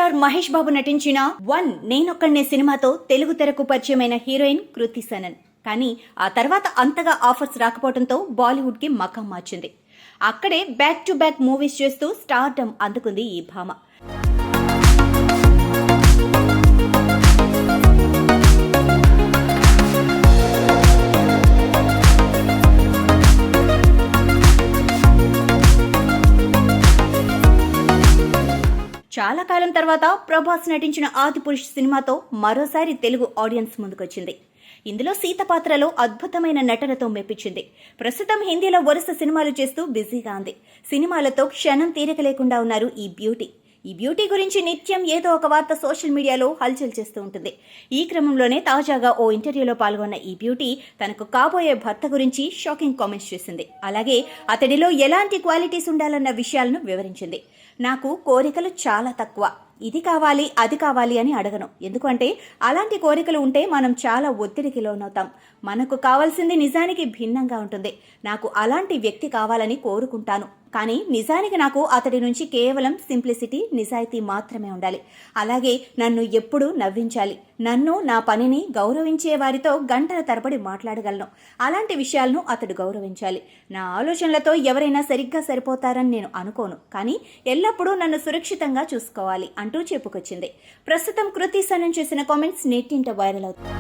Star Mahesh Babu నటించిన నేనొక్కడినే సినిమాతో తెలుగు తెరకు పరిచయమైన హీరోయిన్ కృతి సనన్. కానీ ఆ తర్వాత అంతగా ఆఫర్స్ రాకపోవడంతో బాలీవుడ్ కి మకాం మార్చింది. అక్కడే బ్యాక్ టు బ్యాక్ మూవీస్ చేస్తూ స్టార్డమ్ అందుకుంది ఈ భామ. చాలా కాలం తర్వాత ప్రభాస్ నటించిన ఆదిపురుష్ సినిమాతో మరోసారి తెలుగు ఆడియన్స్ ముందుకొచ్చింది. ఇందులో సీత పాత్రలో అద్భుతమైన నటనతో మెప్పించింది. ప్రస్తుతం హిందీలో వరుస సినిమాలు చేస్తూ బిజీగా ఉంది. సినిమాలతో క్షణం తీరిక లేకుండా ఉన్నారు ఈ బ్యూటీ. ఈ బ్యూటీ గురించి నిత్యం ఏదో ఒక వార్త సోషల్ మీడియాలో హల్చల్ చేస్తూ ఉంటుంది. ఈ క్రమంలోనే తాజాగా ఓ ఇంటర్వ్యూలో పాల్గొన్న ఈ బ్యూటీ తనకు కాబోయే భర్త గురించి షాకింగ్ కామెంట్స్ చేసింది. అలాగే అతడిలో ఎలాంటి క్వాలిటీస్ ఉండాలన్న విషయాలను వివరించింది. నాకు కోరికలు చాలా తక్కువ, ఇది కావాలి అది కావాలి అని అడగను. ఎందుకంటే అలాంటి కోరికలు ఉంటే మనం చాలా ఒత్తిడికి లోనవుతాం. మనకు కావాల్సింది నిజానికి భిన్నంగా ఉంటుంది. నాకు అలాంటి వ్యక్తి కావాలని కోరుకుంటాను, కానీ నిజానికి నాకు అతడి నుంచి కేవలం సింప్లిసిటీ, నిజాయితీ మాత్రమే ఉండాలి. అలాగే నన్ను ఎప్పుడూ నవ్వించాలి. నన్ను, నా పనిని గౌరవించే వారితో గంటల తరబడి మాట్లాడగలను. అలాంటి విషయాలను అతడు గౌరవించాలి. నా ఆలోచనలతో ఎవరైనా సరిగ్గా సరిపోతారని నేను అనుకోను, కానీ ఎల్లప్పుడూ నన్ను సురక్షితంగా చూసుకోవాలి అంటూ చెప్పుకొచ్చింది. ప్రస్తుతం కృతి సనన్ చేసిన కామెంట్స్ నెట్టింట వైరల్ అవుతుంది.